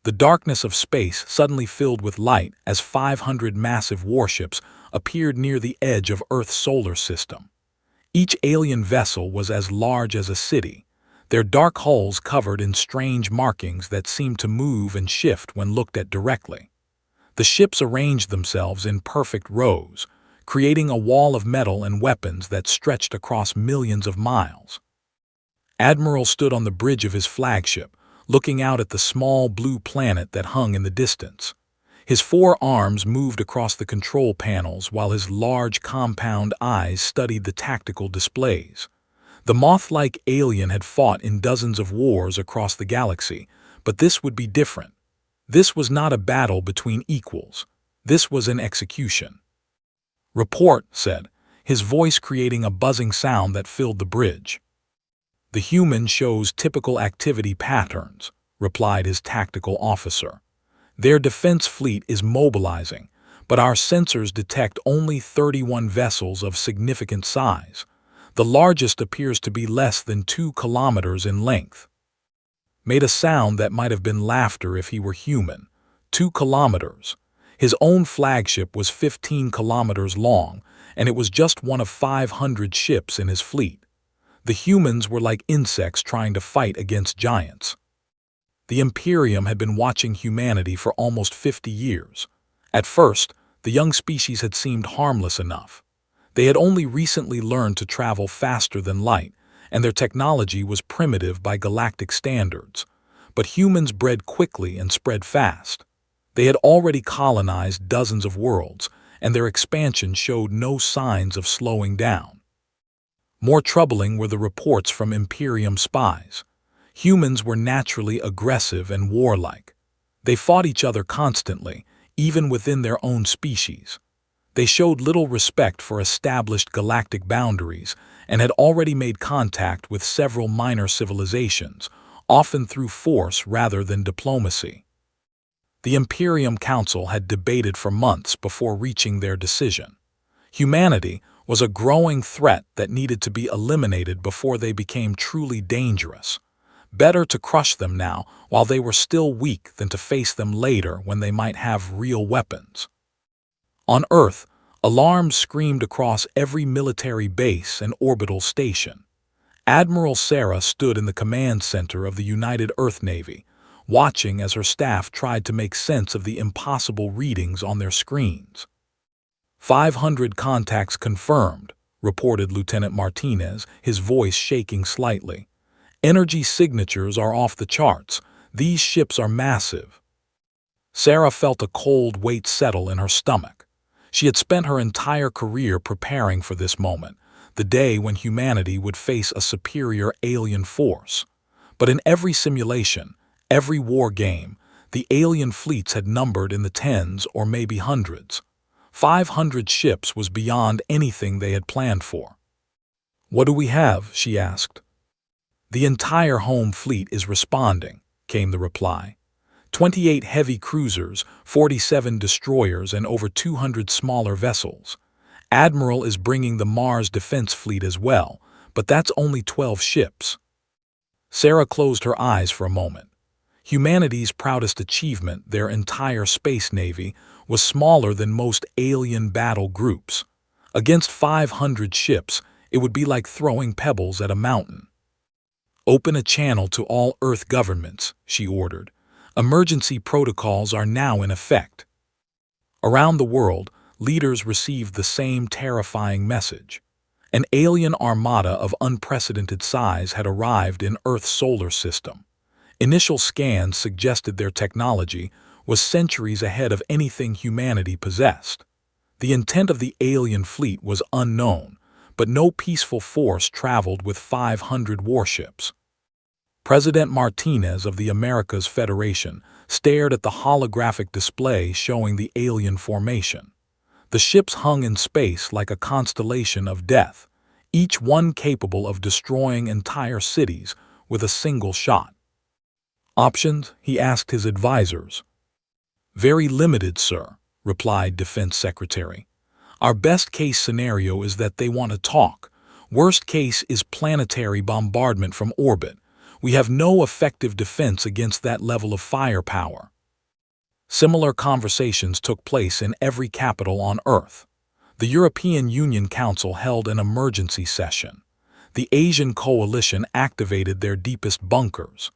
The darkness of space suddenly filled with light as 500 massive warships appeared near the edge of Earth's solar system. Each alien vessel was as large as a city, their dark hulls covered in strange markings that seemed to move and shift when looked at directly. The ships arranged themselves in perfect rows, creating a wall of metal and weapons that stretched across millions of miles. Admiral stood on the bridge of his flagship, looking out at the small blue planet that hung in the distance. His 4 arms moved across the control panels while his large compound eyes studied the tactical displays. The moth-like alien had fought in dozens of wars across the galaxy, but this would be different. This was not a battle between equals. This was an execution. "Report," said, his voice creating a buzzing sound that filled the bridge. "The human shows typical activity patterns," replied his tactical officer. "Their defense fleet is mobilizing, but our sensors detect only 31 vessels of significant size. The largest appears to be less than 2 kilometers in length." Made a sound that might have been laughter if he were human. 2 kilometers. His own flagship was 15 kilometers long, and it was just one of 500 ships in his fleet. The humans were like insects trying to fight against giants. The Imperium had been watching humanity for almost 50 years. At first, the young species had seemed harmless enough. They had only recently learned to travel faster than light, and their technology was primitive by galactic standards. But humans bred quickly and spread fast. They had already colonized dozens of worlds, and their expansion showed no signs of slowing down. More troubling were the reports from Imperium spies. Humans were naturally aggressive and warlike. They fought each other constantly, even within their own species. They showed little respect for established galactic boundaries and had already made contact with several minor civilizations, often through force rather than diplomacy. The Imperium Council had debated for months before reaching their decision. Humanity was a growing threat that needed to be eliminated before they became truly dangerous. Better to crush them now while they were still weak than to face them later when they might have real weapons. On Earth, alarms screamed across every military base and orbital station. Admiral Sarah stood in the command center of the United Earth Navy, watching as her staff tried to make sense of the impossible readings on their screens. 500 contacts confirmed, reported Lieutenant Martinez, his voice shaking slightly. Energy signatures are off the charts. These ships are massive. Sarah felt a cold weight settle in her stomach. She had spent her entire career preparing for this moment, the day when humanity would face a superior alien force. But in every simulation, every war game, the alien fleets had numbered in the tens or maybe hundreds. 500 ships was beyond anything they had planned for. "What do we have?" she asked. "The entire home fleet is responding," came the reply. 28 heavy cruisers, 47 destroyers, and over 200 smaller vessels. Admiral is bringing the Mars Defense Fleet as well, but that's only 12 ships. Sarah closed her eyes for a moment. Humanity's proudest achievement, their entire space navy, was smaller than most alien battle groups. Against 500 ships, it would be like throwing pebbles at a mountain. "Open a channel to all Earth governments," she ordered. "Emergency protocols are now in effect." Around the world, leaders received the same terrifying message. An alien armada of unprecedented size had arrived in Earth's solar system. Initial scans suggested their technology was centuries ahead of anything humanity possessed. The intent of the alien fleet was unknown, but no peaceful force traveled with 500 warships. President Martinez of the Americas Federation stared at the holographic display showing the alien formation. The ships hung in space like a constellation of death, each one capable of destroying entire cities with a single shot. "Options?" he asked his advisors. "Very limited, sir," replied Defense Secretary. "Our best-case scenario is that they want to talk. Worst case is planetary bombardment from orbit. We have no effective defense against that level of firepower." Similar conversations took place in every capital on Earth. The European Union Council held an emergency session. The Asian coalition activated their deepest bunkers.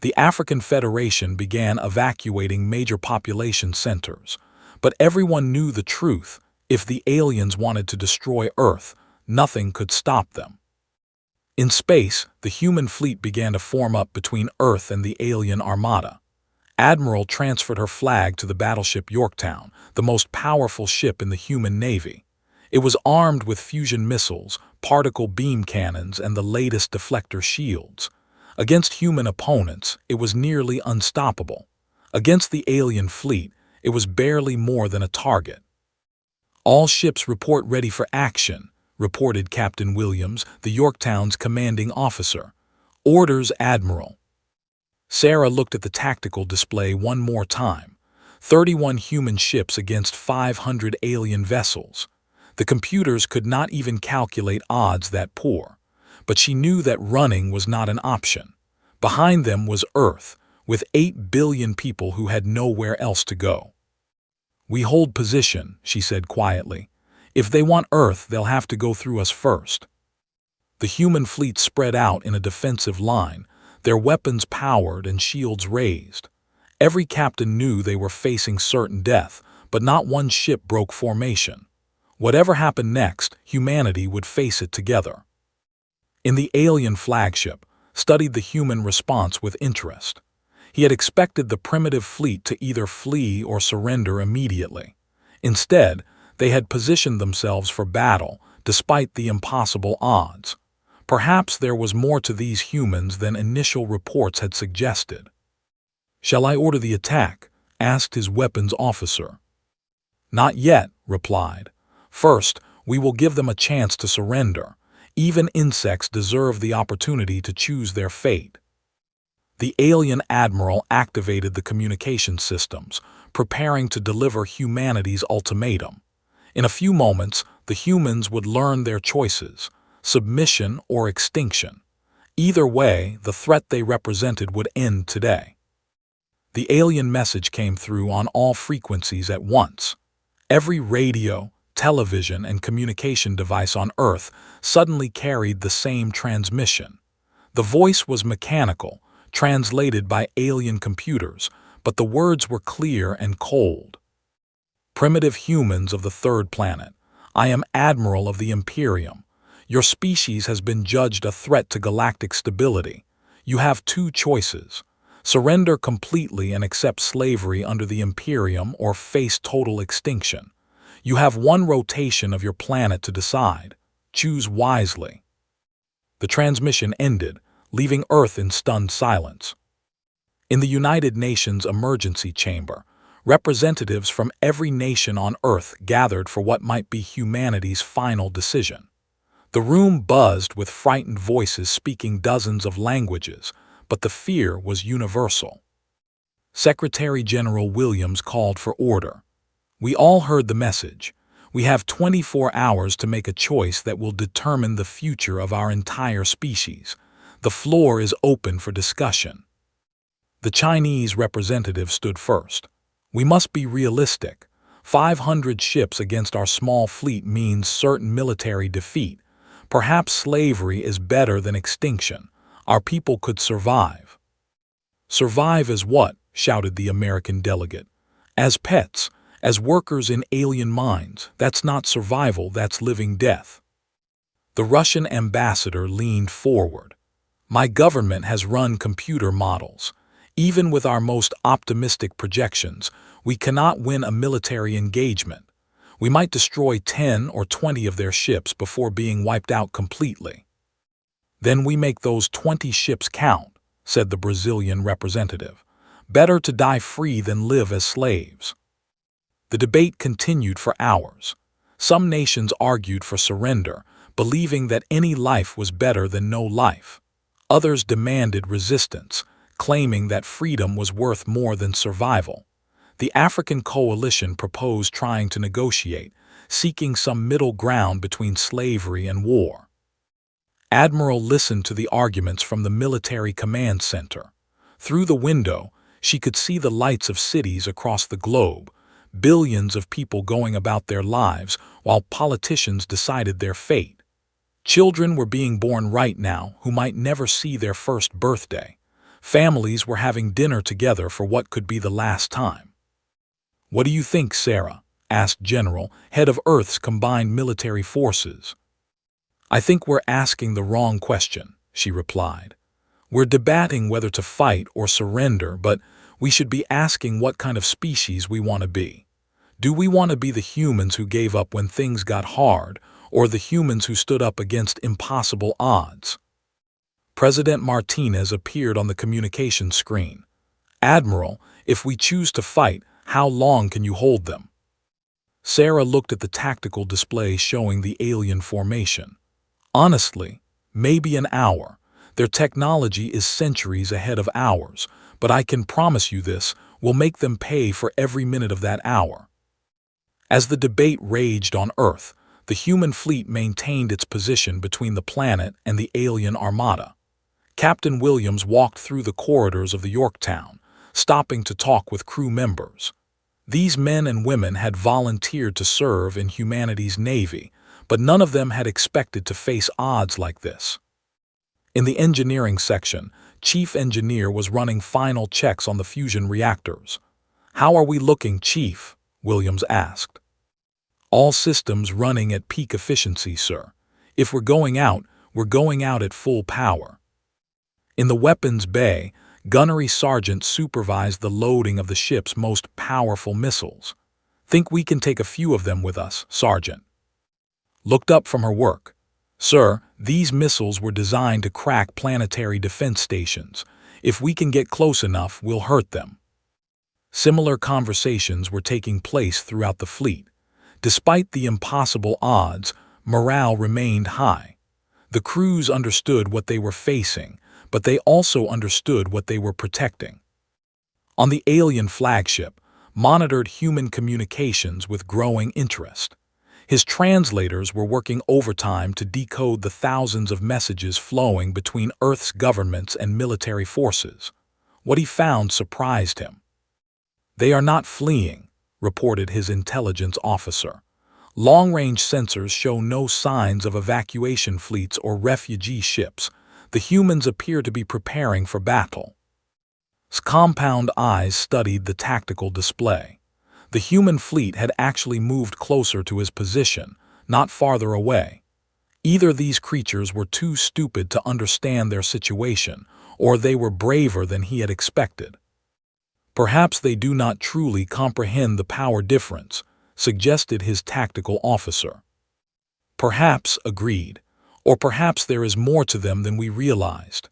The African Federation began evacuating major population centers. But everyone knew the truth: if the aliens wanted to destroy Earth, nothing could stop them. In space, the human fleet began to form up between Earth and the alien armada. Admiral transferred her flag to the battleship Yorktown, the most powerful ship in the human navy. It was armed with fusion missiles, particle beam cannons, and the latest deflector shields. Against human opponents, it was nearly unstoppable. Against the alien fleet, it was barely more than a target. "All ships report ready for action," reported Captain Williams, the Yorktown's commanding officer. "Orders, Admiral." Sarah looked at the tactical display one more time. 31 human ships against 500 alien vessels. The computers could not even calculate odds that poor. But she knew that running was not an option. Behind them was Earth, with 8 billion people who had nowhere else to go. "We hold position," she said quietly. "If they want Earth, they'll have to go through us first." The human fleet spread out in a defensive line, their weapons powered and shields raised. Every captain knew they were facing certain death, but not one ship broke formation. Whatever happened next, humanity would face it together. In the alien flagship, studied the human response with interest. He had expected the primitive fleet to either flee or surrender immediately. Instead, they had positioned themselves for battle, despite the impossible odds. Perhaps there was more to these humans than initial reports had suggested. "Shall I order the attack?" asked his weapons officer. "Not yet," replied. "First, we will give them a chance to surrender. Even insects deserve the opportunity to choose their fate." The alien admiral activated the communication systems, preparing to deliver humanity's ultimatum. In a few moments, the humans would learn their choices: submission or extinction. Either way, the threat they represented would end today. The alien message came through on all frequencies at once. Every radio, television, and communication device on Earth suddenly carried the same transmission. The voice was mechanical, translated by alien computers, but the words were clear and cold. "Primitive humans of the third planet, I am Admiral of the Imperium. Your species has been judged a threat to galactic stability. You have 2 choices: surrender completely and accept slavery under the Imperium, or face total extinction. You have 1 rotation of your planet to decide. Choose wisely." The transmission ended, leaving Earth in stunned silence. In the United Nations Emergency Chamber, representatives from every nation on Earth gathered for what might be humanity's final decision. The room buzzed with frightened voices speaking dozens of languages, but the fear was universal. Secretary General Williams called for order. "We all heard the message. We have 24 hours to make a choice that will determine the future of our entire species. The floor is open for discussion." The Chinese representative stood first. "We must be realistic. 500 ships against our small fleet means certain military defeat. Perhaps slavery is better than extinction. Our people could survive." "Survive as what?" shouted the American delegate. "As pets, as workers in alien mines. That's not survival, that's living death." The Russian ambassador leaned forward. "My government has run computer models. Even with our most optimistic projections, we cannot win a military engagement. We might destroy 10 or 20 of their ships before being wiped out completely." "Then we make those 20 ships count," said the Brazilian representative. "Better to die free than live as slaves." The debate continued for hours. Some nations argued for surrender, believing that any life was better than no life. Others demanded resistance, claiming that freedom was worth more than survival. The African coalition proposed trying to negotiate, seeking some middle ground between slavery and war. Admiral listened to the arguments from the military command center. Through the window, She could see the lights of cities across the globe, billions of people going about their lives while politicians decided their fate. Children were being born right now who might never see their first birthday. Families were having dinner together for what could be the last time. "What do you think, Sarah?" asked General, head of Earth's combined military forces. "I think we're asking the wrong question," she replied. "We're debating whether to fight or surrender, but we should be asking what kind of species we want to be. Do we want to be the humans who gave up when things got hard, or the humans who stood up against impossible odds?" President Martinez appeared on the communication screen. "Admiral, if we choose to fight, how long can you hold them?" Sarah looked at the tactical display showing the alien formation. "Honestly, maybe an hour. Their technology is centuries ahead of ours, but I can promise you this, we'll make them pay for every minute of that hour." As the debate raged on Earth, the human fleet maintained its position between the planet and the alien armada. Captain Williams walked through the corridors of the Yorktown, stopping to talk with crew members. These men and women had volunteered to serve in humanity's navy, but none of them had expected to face odds like this. In the engineering section, Chief Engineer was running final checks on the fusion reactors. "How are we looking, Chief?" Williams asked. "All systems running at peak efficiency, sir. If we're going out at full power." In the weapons bay, Gunnery Sergeant supervised the loading of the ship's most powerful missiles. "Think we can take a few of them with us, Sergeant?" Looked up from her work. "Sir, these missiles were designed to crack planetary defense stations. If we can get close enough, we'll hurt them." Similar conversations were taking place throughout the fleet. Despite the impossible odds, morale remained high. The crews understood what they were facing, but they also understood what they were protecting. On the alien flagship, monitored human communications with growing interest. His translators were working overtime to decode the thousands of messages flowing between Earth's governments and military forces. What he found surprised him. "They are not fleeing," reported his intelligence officer. "Long-range sensors show no signs of evacuation fleets or refugee ships. The humans appear to be preparing for battle." His compound eyes studied the tactical display. The human fleet had actually moved closer to his position, not farther away. Either these creatures were too stupid to understand their situation, or they were braver than he had expected. "Perhaps they do not truly comprehend the power difference," suggested his tactical officer. "Perhaps," agreed, "or perhaps there is more to them than we realized."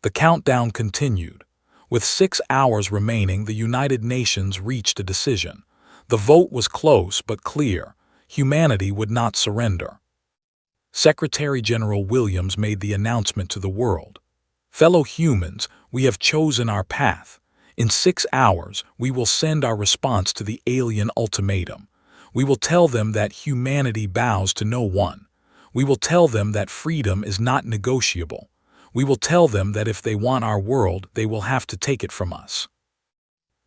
The countdown continued. With 6 hours remaining, the United Nations reached a decision. The vote was close but clear. Humanity would not surrender. Secretary General Williams made the announcement to the world. "Fellow humans, we have chosen our path. In 6 hours, we will send our response to the alien ultimatum. We will tell them that humanity bows to no one. We will tell them that freedom is not negotiable. We will tell them that if they want our world, they will have to take it from us."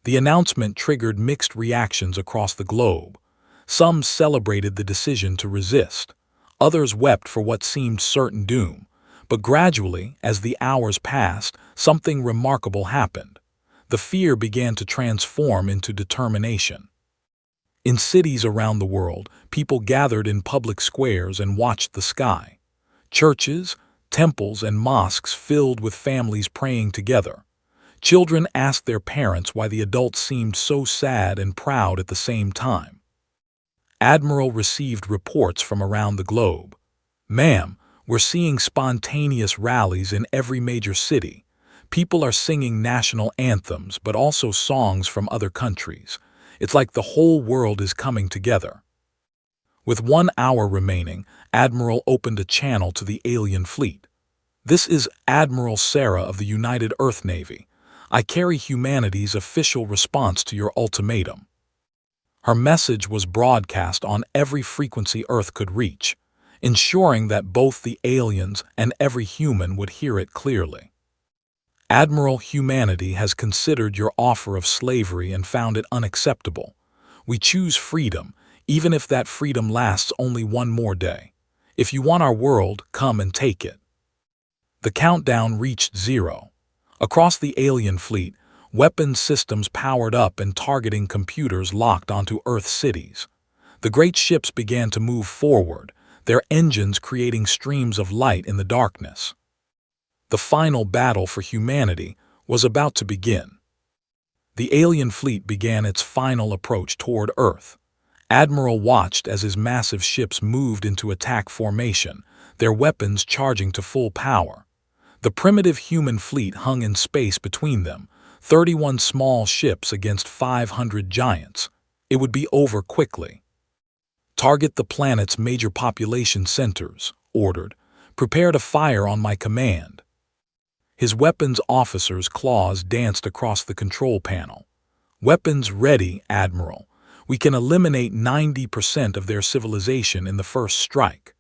The announcement triggered mixed reactions across the globe. Some celebrated the decision to resist. Others wept for what seemed certain doom. But gradually, as the hours passed, something remarkable happened. The fear began to transform into determination. In cities around the world, people gathered in public squares and watched the sky. Churches, temples, and mosques filled with families praying together. Children asked their parents why the adults seemed so sad and proud at the same time. Admiral received reports from around the globe. "Ma'am, we're seeing spontaneous rallies in every major city. People are singing national anthems, but also songs from other countries. It's like the whole world is coming together." With 1 hour remaining, Admiral opened a channel to the alien fleet. "This is Admiral Sarah of the United Earth Navy. I carry humanity's official response to your ultimatum." Her message was broadcast on every frequency Earth could reach, ensuring that both the aliens and every human would hear it clearly. Admiral, humanity has considered your offer of slavery and found it unacceptable. We choose freedom, even if that freedom lasts only one more day. If you want our world, come and take it." The countdown reached 0. Across the alien fleet, weapons systems powered up and targeting computers locked onto Earth cities. The great ships began to move forward, their engines creating streams of light in the darkness. The final battle for humanity was about to begin. The alien fleet began its final approach toward Earth. Admiral watched as his massive ships moved into attack formation, their weapons charging to full power. The primitive human fleet hung in space between them, 31 small ships against 500 giants. It would be over quickly. "Target the planet's major population centers," ordered. "Prepare to fire on my command." His weapons officer's claws danced across the control panel. "Weapons ready, Admiral. We can eliminate 90% of their civilization in the first strike."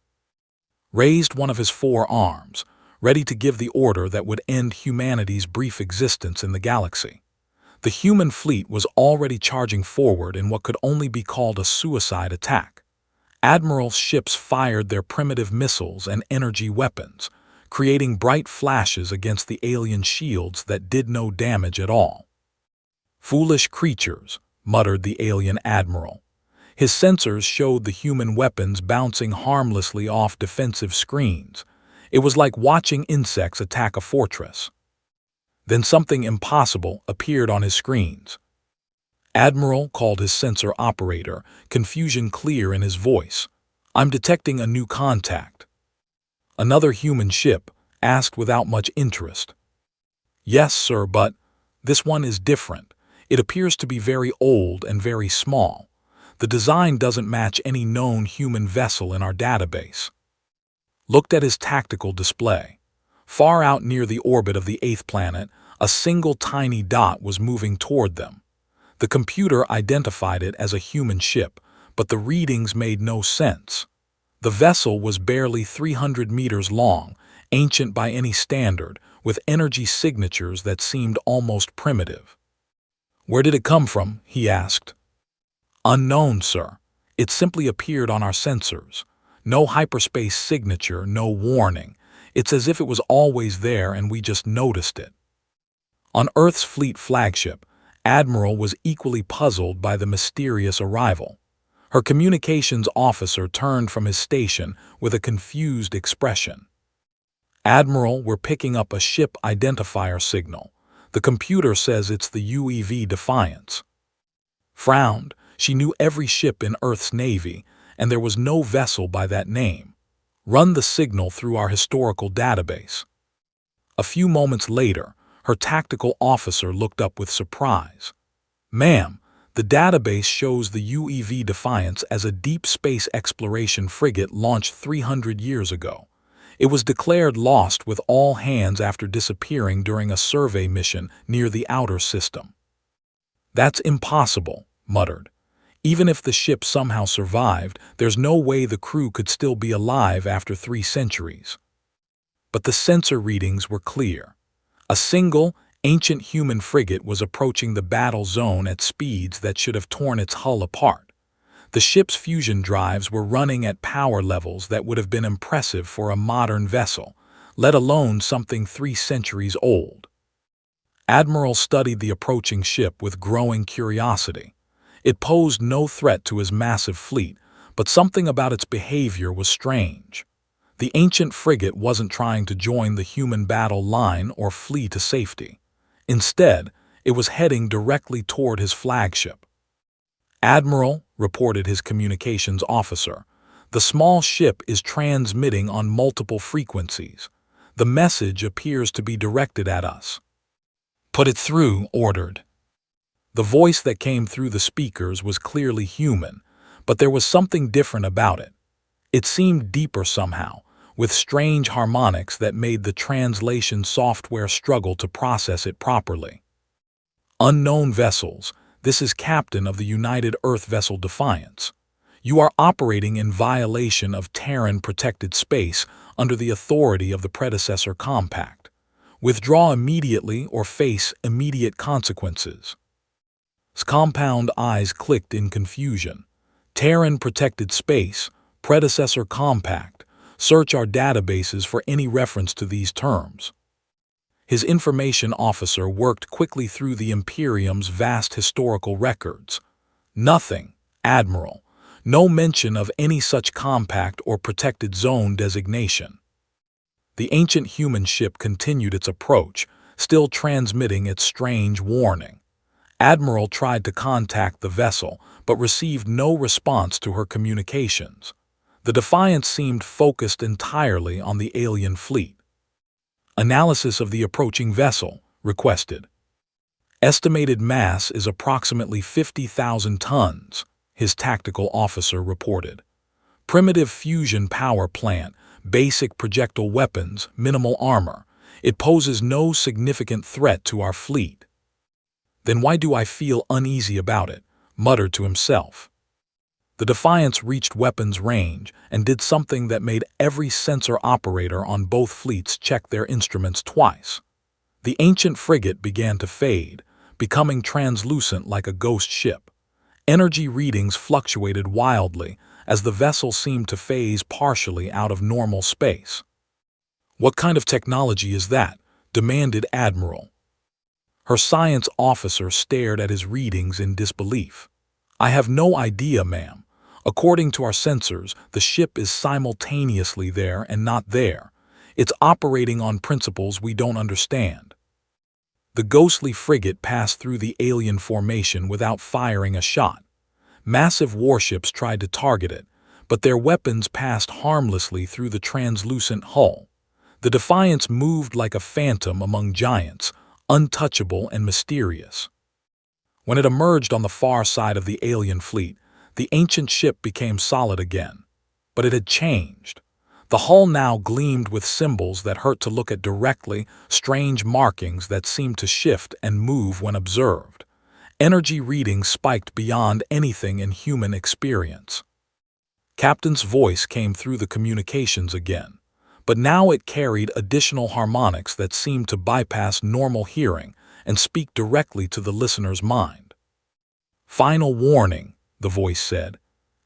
Raised one of his 4 arms, ready to give the order that would end humanity's brief existence in the galaxy. The human fleet was already charging forward in what could only be called a suicide attack. Admiral's ships fired their primitive missiles and energy weapons, creating bright flashes against the alien shields that did no damage at all. "Foolish creatures," muttered the alien admiral. His sensors showed the human weapons bouncing harmlessly off defensive screens. It was like watching insects attack a fortress. Then something impossible appeared on his screens. "Admiral," called his sensor operator, confusion clear in his voice. "I'm detecting a new contact." "Another human ship?" asked without much interest. "Yes, sir, but this one is different. It appears to be very old and very small. The design doesn't match any known human vessel in our database." Looked at his tactical display. Far out near the orbit of the 8th planet, a single tiny dot was moving toward them. The computer identified it as a human ship, but the readings made no sense. The vessel was barely 300 meters long, ancient by any standard, with energy signatures that seemed almost primitive. "Where did it come from?" he asked. "Unknown, sir. It simply appeared on our sensors. No hyperspace signature, no warning. It's as if it was always there and we just noticed it." On Earth's fleet flagship, Admiral was equally puzzled by the mysterious arrival. Her communications officer turned from his station with a confused expression. "Admiral, we're picking up a ship identifier signal. The computer says it's the UEV Defiance." Frowned. She knew every ship in Earth's Navy, and there was no vessel by that name. "Run the signal through our historical database." A few moments later, her tactical officer looked up with surprise. "Ma'am, the database shows the UEV Defiance as a deep space exploration frigate launched 300 years ago. It was declared lost with all hands after disappearing during a survey mission near the outer system." "That's impossible," muttered. "Even if the ship somehow survived, there's no way the crew could still be alive after 3 centuries." But the sensor readings were clear. A single, ancient human frigate was approaching the battle zone at speeds that should have torn its hull apart. The ship's fusion drives were running at power levels that would have been impressive for a modern vessel, let alone something 3 centuries old. Admiral studied the approaching ship with growing curiosity. It posed no threat to his massive fleet, but something about its behavior was strange. The ancient frigate wasn't trying to join the human battle line or flee to safety. Instead, it was heading directly toward his flagship. "Admiral," reported his communications officer, "the small ship is transmitting on multiple frequencies. The message appears to be directed at us." "Put it through," ordered. The voice that came through the speakers was clearly human, but there was something different about it. It seemed deeper somehow, with strange harmonics that made the translation software struggle to process it properly. "Unknown vessels, this is Captain of the United Earth Vessel Defiance. You are operating in violation of Terran-protected space under the authority of the predecessor compact. Withdraw immediately or face immediate consequences. His compound eyes clicked in confusion. Terran protected space, predecessor compact. Search our databases for any reference to these terms. His information officer worked quickly through the Imperium's vast historical records. Nothing, Admiral. No mention of any such compact or protected zone designation. The ancient human ship continued its approach, still transmitting its strange warning. Admiral tried to contact the vessel, but received no response to her communications. The Defiance seemed focused entirely on the alien fleet. Analysis of the approaching vessel, requested. Estimated mass is approximately 50,000 tons, his tactical officer reported. Primitive fusion power plant, basic projectile weapons, minimal armor. It poses no significant threat to our fleet. Then why do I feel uneasy about it? Muttered to himself. The Defiance reached weapons range and did something that made every sensor operator on both fleets check their instruments twice. The ancient frigate began to fade, becoming translucent like a ghost ship. Energy readings fluctuated wildly as the vessel seemed to phase partially out of normal space. What kind of technology is that? Demanded Admiral. Her science officer stared at his readings in disbelief. I have no idea, ma'am. According to our sensors, the ship is simultaneously there and not there. It's operating on principles we don't understand. The ghostly frigate passed through the alien formation without firing a shot. Massive warships tried to target it, but their weapons passed harmlessly through the translucent hull. The Defiance moved like a phantom among giants, untouchable and mysterious. When it emerged on the far side of the alien fleet, the ancient ship became solid again. But it had changed. The hull now gleamed with symbols that hurt to look at directly, strange markings that seemed to shift and move when observed. Energy readings spiked beyond anything in human experience. Captain's voice came through the communications again, but now it carried additional harmonics that seemed to bypass normal hearing and speak directly to the listener's mind. Final warning, the voice said.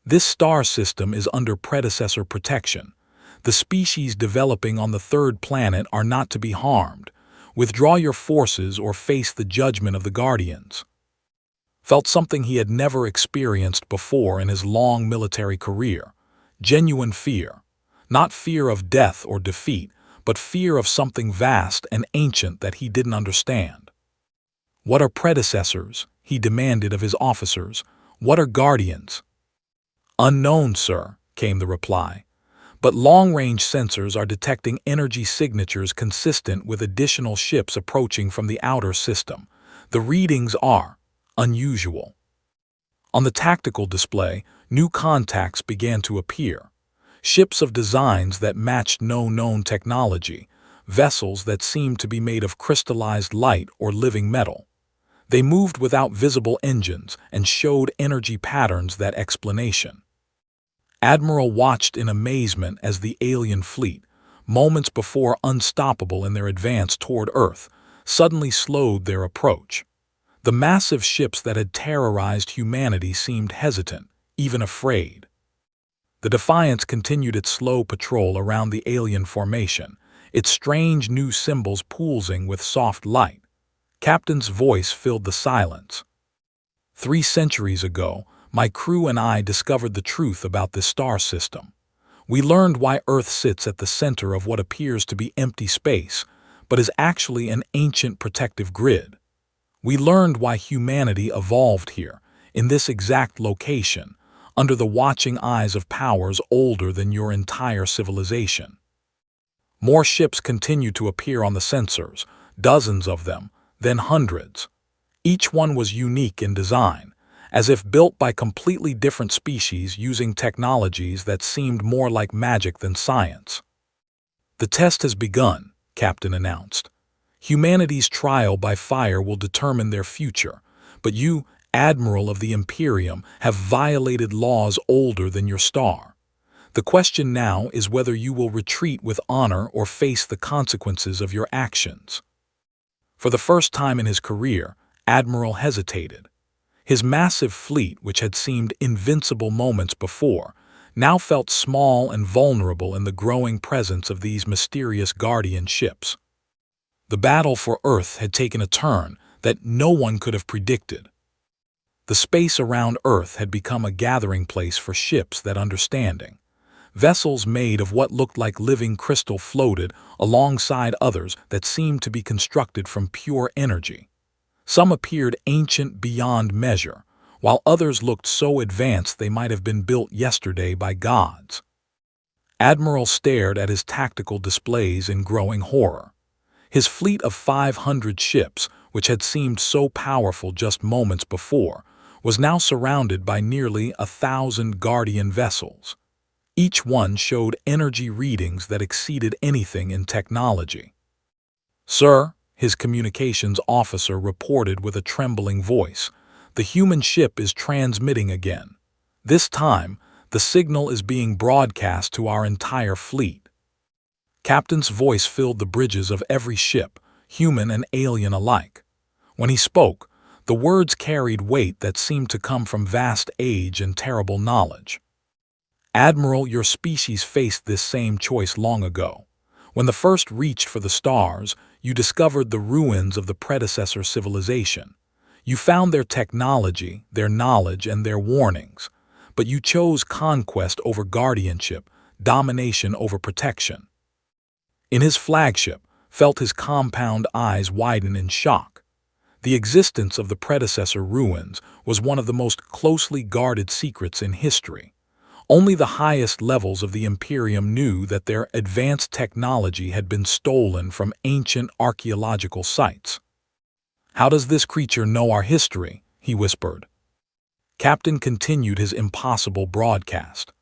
This star system is under predecessor protection. The species developing on the third planet are not to be harmed. Withdraw your forces or face the judgment of the Guardians. Felt something he had never experienced before in his long military career. Genuine fear. Not fear of death or defeat, but fear of something vast and ancient that he didn't understand. What are predecessors? He demanded of his officers. What are guardians? Unknown, sir, came the reply. But long-range sensors are detecting energy signatures consistent with additional ships approaching from the outer system. The readings are unusual. On the tactical display, new contacts began to appear. Ships of designs that matched no known technology, vessels that seemed to be made of crystallized light or living metal. They moved without visible engines and showed energy patterns that explanation. Admiral watched in amazement as the alien fleet, moments before unstoppable in their advance toward Earth, suddenly slowed their approach. The massive ships that had terrorized humanity seemed hesitant, even afraid. The Defiance continued its slow patrol around the alien formation, its strange new symbols pulsing with soft light. Captain's voice filled the silence. 3 centuries ago, my crew and I discovered the truth about this star system. We learned why Earth sits at the center of what appears to be empty space, but is actually an ancient protective grid. We learned why humanity evolved here, in this exact location, under the watching eyes of powers older than your entire civilization. More ships continued to appear on the sensors, dozens of them, then hundreds. Each one was unique in design, as if built by completely different species using technologies that seemed more like magic than science. The test has begun, Captain announced. Humanity's trial by fire will determine their future, but you, Admiral of the Imperium, have violated laws older than your star. The question now is whether you will retreat with honor or face the consequences of your actions. For the first time in his career, Admiral hesitated. His massive fleet, which had seemed invincible moments before, now felt small and vulnerable in the growing presence of these mysterious guardian ships. The battle for Earth had taken a turn that no one could have predicted. The space around Earth had become a gathering place for ships that understanding. Vessels made of what looked like living crystal floated alongside others that seemed to be constructed from pure energy. Some appeared ancient beyond measure, while others looked so advanced they might have been built yesterday by gods. Admiral stared at his tactical displays in growing horror. His fleet of 500 ships, which had seemed so powerful just moments before, was now surrounded by nearly 1,000 guardian vessels. Each one showed energy readings that exceeded anything in technology. "Sir," his communications officer reported with a trembling voice, "the human ship is transmitting again. This time, the signal is being broadcast to our entire fleet." Captain's voice filled the bridges of every ship, human and alien alike. When he spoke, the words carried weight that seemed to come from vast age and terrible knowledge. "Admiral, your species faced this same choice long ago. When the first reached for the stars, you discovered the ruins of the predecessor civilization. You found their technology, their knowledge, and their warnings. But you chose conquest over guardianship, domination over protection." In his flagship, felt his compound eyes widen in shock. The existence of the predecessor ruins was one of the most closely guarded secrets in history. Only the highest levels of the Imperium knew that their advanced technology had been stolen from ancient archaeological sites. "How does this creature know our history?" he whispered. Captain continued his impossible broadcast.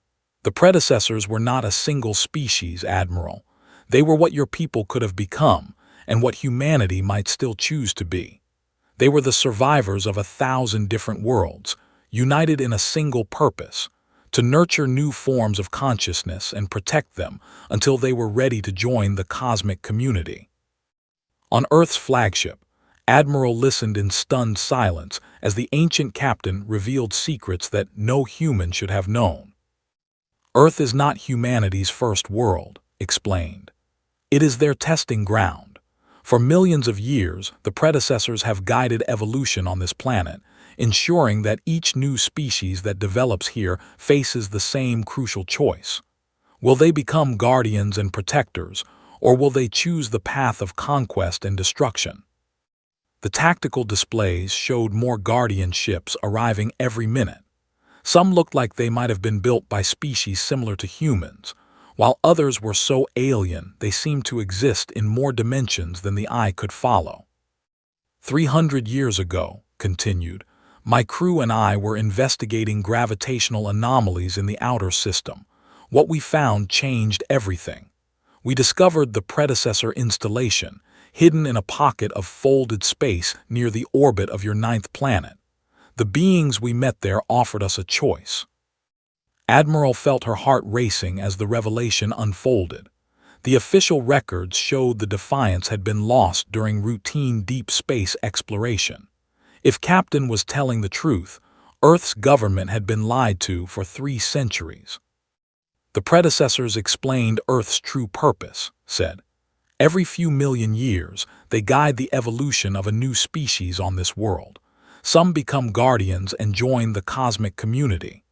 "The predecessors were not a single species, Admiral. They were what your people could have become, and what humanity might still choose to be. They were the survivors of 1,000 different worlds, united in a single purpose: to nurture new forms of consciousness and protect them until they were ready to join the cosmic community." On Earth's flagship, Admiral listened in stunned silence as the ancient captain revealed secrets that no human should have known. "Earth is not humanity's first world," explained. "It is their testing ground. For millions of years, the predecessors have guided evolution on this planet, ensuring that each new species that develops here faces the same crucial choice. Will they become guardians and protectors, or will they choose the path of conquest and destruction?" The tactical displays showed more guardian ships arriving every minute. Some looked like they might have been built by species similar to humans, while others were so alien they seemed to exist in more dimensions than the eye could follow. "300 years ago," continued, "my crew and I were investigating gravitational anomalies in the outer system. What we found changed everything. We discovered the predecessor installation, hidden in a pocket of folded space near the orbit of your 9th planet. The beings we met there offered us a choice." Admiral felt her heart racing as the revelation unfolded. The official records showed the Defiance had been lost during routine deep space exploration. If Captain was telling the truth, Earth's government had been lied to for 3 centuries. "The predecessors explained Earth's true purpose," said. "Every few million years, they guide the evolution of a new species on this world. Some become guardians and join the cosmic community.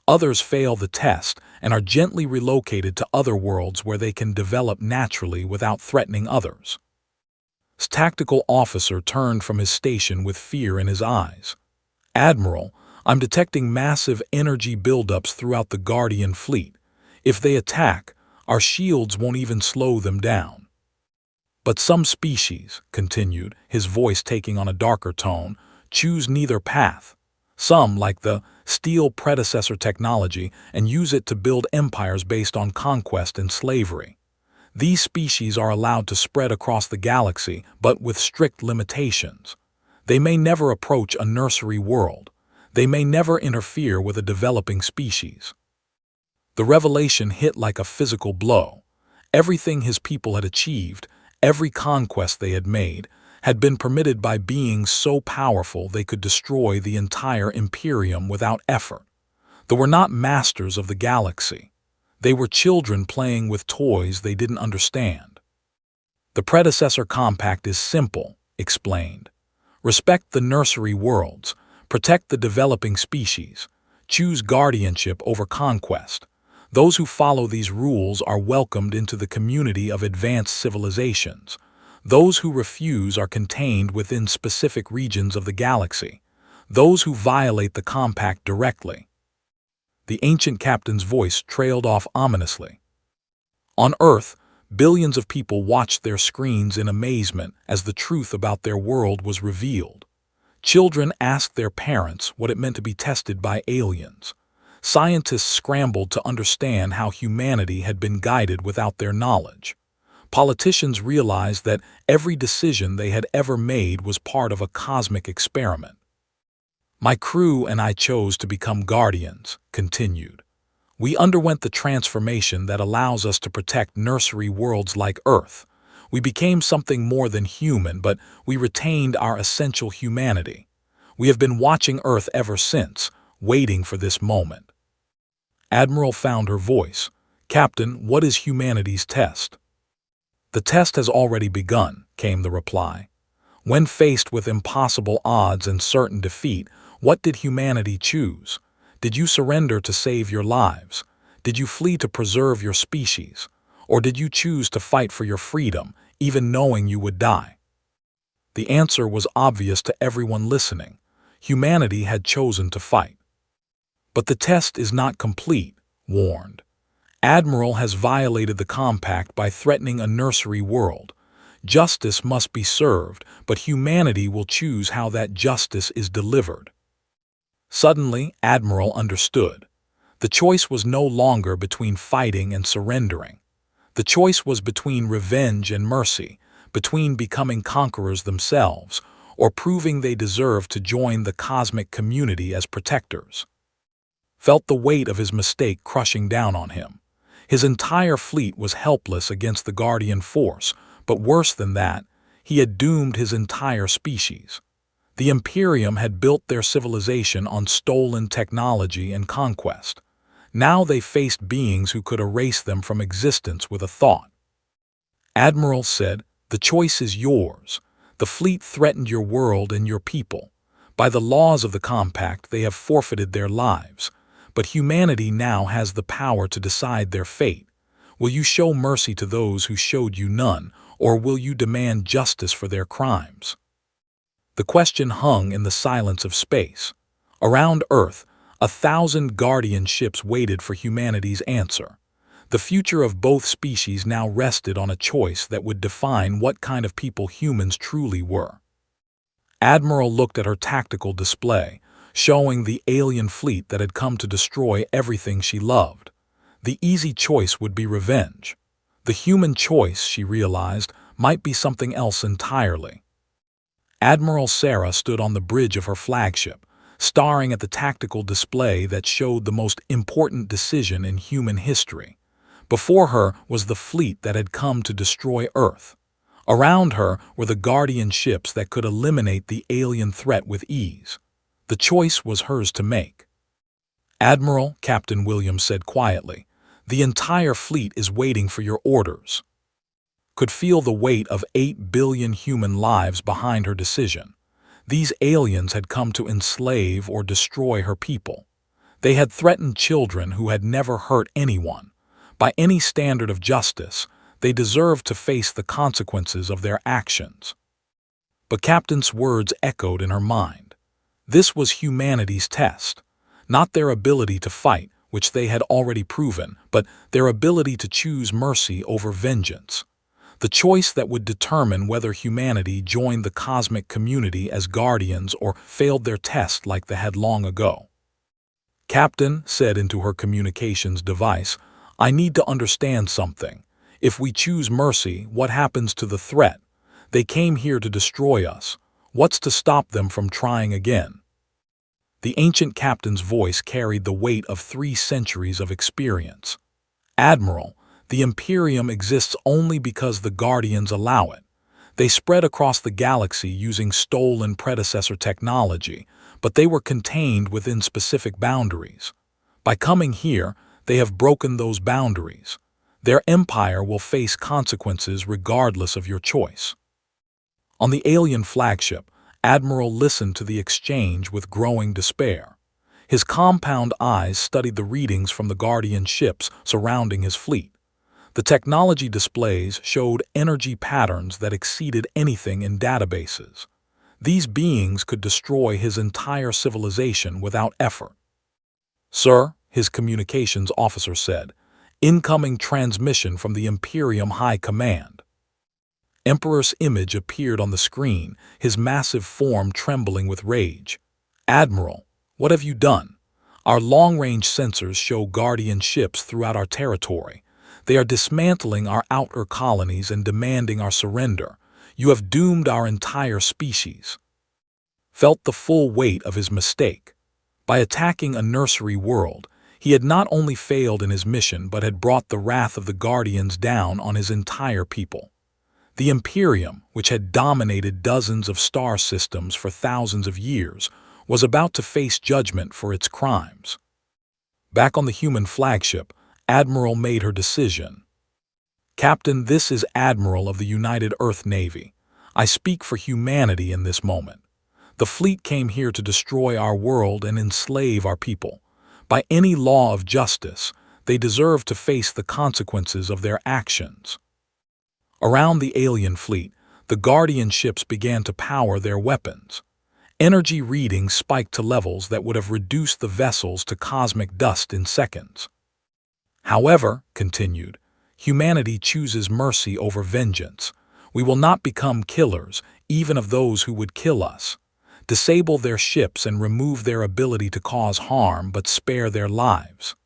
Others fail the test and are gently relocated to other worlds where they can develop naturally without threatening others." His tactical officer turned from his station with fear in his eyes. "Admiral, I'm detecting massive energy buildups throughout the Guardian fleet. If they attack, our shields won't even slow them down." "But some species," continued, his voice taking on a darker tone, "choose neither path. Some, like the steal predecessor technology and use it to build empires based on conquest and slavery. These species are allowed to spread across the galaxy, but with strict limitations. They may never approach a nursery world. They may never interfere with a developing species." The revelation hit like a physical blow. Everything his people had achieved, every conquest they had made, had been permitted by beings so powerful they could destroy the entire Imperium without effort. They were not masters of the galaxy. They were children playing with toys they didn't understand. The predecessor compact is simple, explained. Respect the nursery worlds, protect the developing species, choose guardianship over conquest. Those who follow these rules are welcomed into the community of advanced civilizations. Those who refuse are contained within specific regions of the galaxy. Those who violate the compact directly. The ancient captain's voice trailed off ominously. On Earth, billions of people watched their screens in amazement as the truth about their world was revealed. Children asked their parents what it meant to be tested by aliens. Scientists scrambled to understand how humanity had been guided without their knowledge. Politicians realized that every decision they had ever made was part of a cosmic experiment. My crew and I chose to become guardians, continued. We underwent the transformation that allows us to protect nursery worlds like Earth. We became something more than human, but we retained our essential humanity. We have been watching Earth ever since, waiting for this moment. Admiral found her voice. Captain, what is humanity's test? The test has already begun, came the reply. When faced with impossible odds and certain defeat, what did humanity choose? Did you surrender to save your lives? Did you flee to preserve your species? Or did you choose to fight for your freedom, even knowing you would die? The answer was obvious to everyone listening. Humanity had chosen to fight. But the test is not complete, warned. Admiral has violated the compact by threatening a nursery world. Justice must be served, but humanity will choose how that justice is delivered. Suddenly, Admiral understood. The choice was no longer between fighting and surrendering. The choice was between revenge and mercy, between becoming conquerors themselves, or proving they deserve to join the cosmic community as protectors. Felt the weight of his mistake crushing down on him. His entire fleet was helpless against the Guardian force, but worse than that, he had doomed his entire species. The Imperium had built their civilization on stolen technology and conquest. Now they faced beings who could erase them from existence with a thought. Admiral said, "The choice is yours. The fleet threatened your world and your people. By the laws of the compact, they have forfeited their lives. But humanity now has the power to decide their fate. Will you show mercy to those who showed you none, or will you demand justice for their crimes?" The question hung in the silence of space. Around Earth, 1,000 Guardian ships waited for humanity's answer. The future of both species now rested on a choice that would define what kind of people humans truly were. Admiral looked at her tactical display, showing the alien fleet that had come to destroy everything she loved. The easy choice would be revenge. The human choice, she realized, might be something else entirely. Admiral Sarah stood on the bridge of her flagship, staring at the tactical display that showed the most important decision in human history. Before her was the fleet that had come to destroy Earth. Around her were the Guardian ships that could eliminate the alien threat with ease. The choice was hers to make. "Admiral," Captain Williams said quietly, "the entire fleet is waiting for your orders." Could feel the weight of 8 billion human lives behind her decision. These aliens had come to enslave or destroy her people. They had threatened children who had never hurt anyone. By any standard of justice, they deserved to face the consequences of their actions. But Captain's words echoed in her mind. This was humanity's test, not their ability to fight, which they had already proven, but their ability to choose mercy over vengeance. The choice that would determine whether humanity joined the cosmic community as guardians or failed their test like they had long ago. Captain said into her communications device, "I need to understand something. If we choose mercy, what happens to the threat? They came here to destroy us. What's to stop them from trying again?" The ancient captain's voice carried the weight of 3 centuries of experience. "Admiral, the Imperium exists only because the Guardians allow it. They spread across the galaxy using stolen predecessor technology, but they were contained within specific boundaries. By coming here, they have broken those boundaries. Their empire will face consequences regardless of your choice." On the alien flagship, Admiral listened to the exchange with growing despair. His compound eyes studied the readings from the Guardian ships surrounding his fleet. The technology displays showed energy patterns that exceeded anything in databases. These beings could destroy his entire civilization without effort. "Sir," his communications officer said, "incoming transmission from the Imperium High Command." Emperor's image appeared on the screen, his massive form trembling with rage. "Admiral, what have you done? Our long-range sensors show Guardian ships throughout our territory. They are dismantling our outer colonies and demanding our surrender. You have doomed our entire species." Felt the full weight of his mistake. By attacking a nursery world, he had not only failed in his mission but had brought the wrath of the Guardians down on his entire people. The Imperium, which had dominated dozens of star systems for thousands of years, was about to face judgment for its crimes. Back on the human flagship, Admiral made her decision. "Captain, this is Admiral of the United Earth Navy. I speak for humanity in this moment. The fleet came here to destroy our world and enslave our people. By any law of justice, they deserve to face the consequences of their actions." Around the alien fleet, the Guardian ships began to power their weapons. Energy readings spiked to levels that would have reduced the vessels to cosmic dust in seconds. "However," continued, "humanity chooses mercy over vengeance. We will not become killers, even of those who would kill us. Disable their ships and remove their ability to cause harm but spare their lives."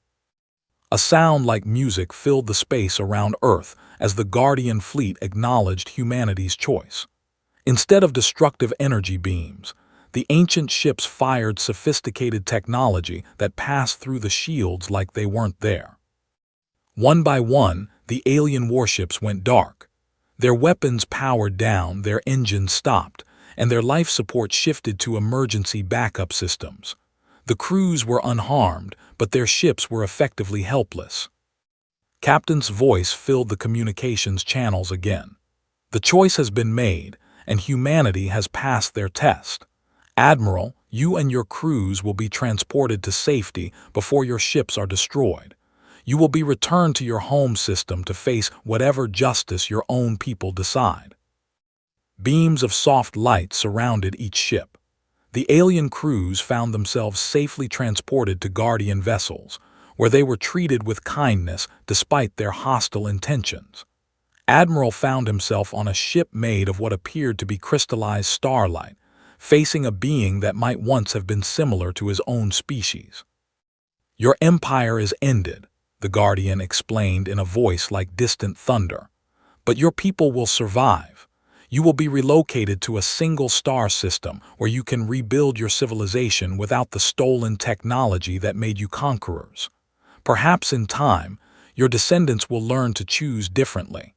A sound like music filled the space around Earth as the Guardian fleet acknowledged humanity's choice. Instead of destructive energy beams, the ancient ships fired sophisticated technology that passed through the shields like they weren't there. One by one, the alien warships went dark. Their weapons powered down, their engines stopped, and their life support shifted to emergency backup systems. The crews were unharmed, but their ships were effectively helpless. Captain's voice filled the communications channels again. "The choice has been made, and humanity has passed their test. Admiral, you and your crews will be transported to safety before your ships are destroyed. You will be returned to your home system to face whatever justice your own people decide." Beams of soft light surrounded each ship. The alien crews found themselves safely transported to Guardian vessels, where they were treated with kindness despite their hostile intentions. Admiral found himself on a ship made of what appeared to be crystallized starlight, facing a being that might once have been similar to his own species. "Your empire is ended," the Guardian explained in a voice like distant thunder. "But your people will survive. You will be relocated to a single star system where you can rebuild your civilization without the stolen technology that made you conquerors. Perhaps in time, your descendants will learn to choose differently."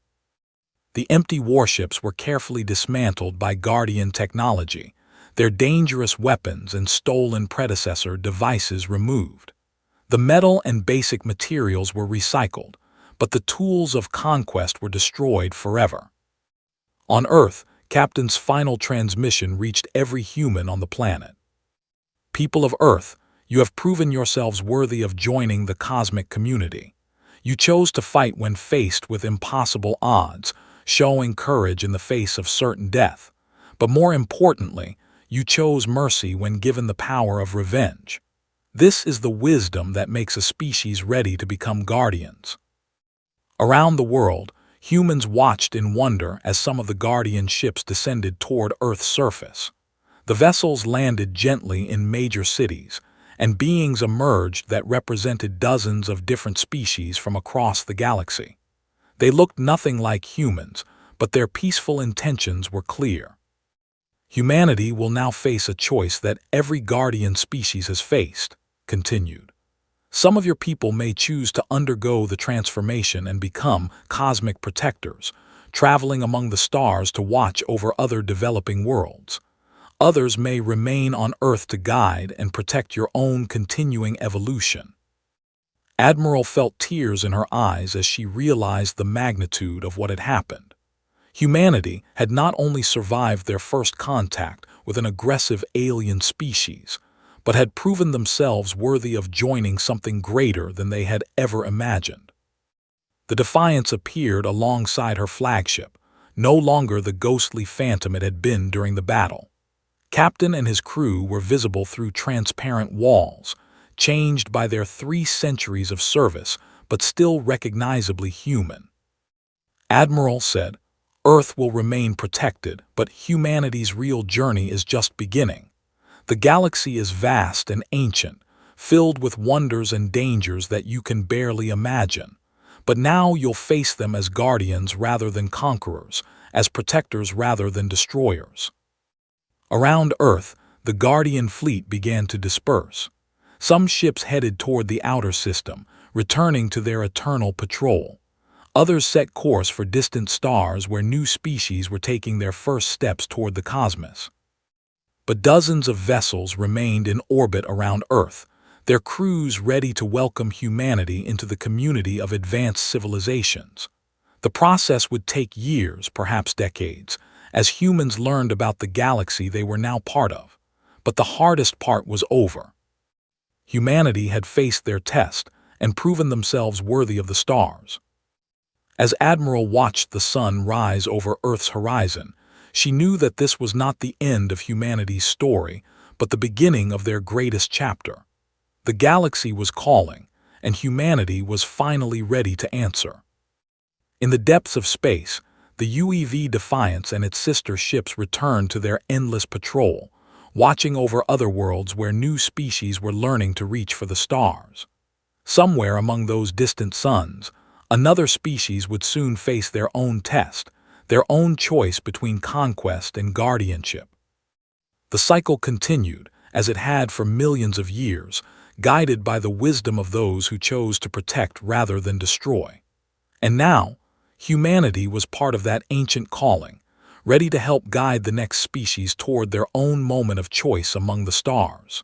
The empty warships were carefully dismantled by Guardian technology, their dangerous weapons and stolen predecessor devices removed. The metal and basic materials were recycled, but the tools of conquest were destroyed forever. On Earth, Captain's final transmission reached every human on the planet. "People of Earth, you have proven yourselves worthy of joining the cosmic community. You chose to fight when faced with impossible odds, showing courage in the face of certain death. But more importantly, you chose mercy when given the power of revenge. This is the wisdom that makes a species ready to become guardians." Around the world, humans watched in wonder as some of the Guardian ships descended toward Earth's surface. The vessels landed gently in major cities, and beings emerged that represented dozens of different species from across the galaxy. They looked nothing like humans, but their peaceful intentions were clear. Humanity will now face a choice that every guardian species has faced, continued. Some of your people may choose to undergo the transformation and become cosmic protectors, traveling among the stars to watch over other developing worlds. Others may remain on Earth to guide and protect your own continuing evolution. Admiral felt tears in her eyes as she realized the magnitude of what had happened. Humanity had not only survived their first contact with an aggressive alien species, but had proven themselves worthy of joining something greater than they had ever imagined. The Defiance appeared alongside her flagship, no longer the ghostly phantom it had been during the battle. Captain and his crew were visible through transparent walls, changed by their 3 centuries of service, but still recognizably human. Admiral said, "Earth will remain protected, but humanity's real journey is just beginning. The galaxy is vast and ancient, filled with wonders and dangers that you can barely imagine. But now you'll face them as guardians rather than conquerors, as protectors rather than destroyers." Around Earth, the Guardian fleet began to disperse. Some ships headed toward the outer system, returning to their eternal patrol. Others set course for distant stars where new species were taking their first steps toward the cosmos. But dozens of vessels remained in orbit around Earth, their crews ready to welcome humanity into the community of advanced civilizations. The process would take years, perhaps decades, as humans learned about the galaxy they were now part of. But the hardest part was over. Humanity had faced their test and proven themselves worthy of the stars. As Admiral watched the sun rise over Earth's horizon, she knew that this was not the end of humanity's story, but the beginning of their greatest chapter. The galaxy was calling, and humanity was finally ready to answer. In the depths of space, the UEV Defiance and its sister ships returned to their endless patrol, watching over other worlds where new species were learning to reach for the stars. Somewhere among those distant suns, another species would soon face their own test, their own choice between conquest and guardianship. The cycle continued, as it had for millions of years, guided by the wisdom of those who chose to protect rather than destroy. And now, humanity was part of that ancient calling, ready to help guide the next species toward their own moment of choice among the stars.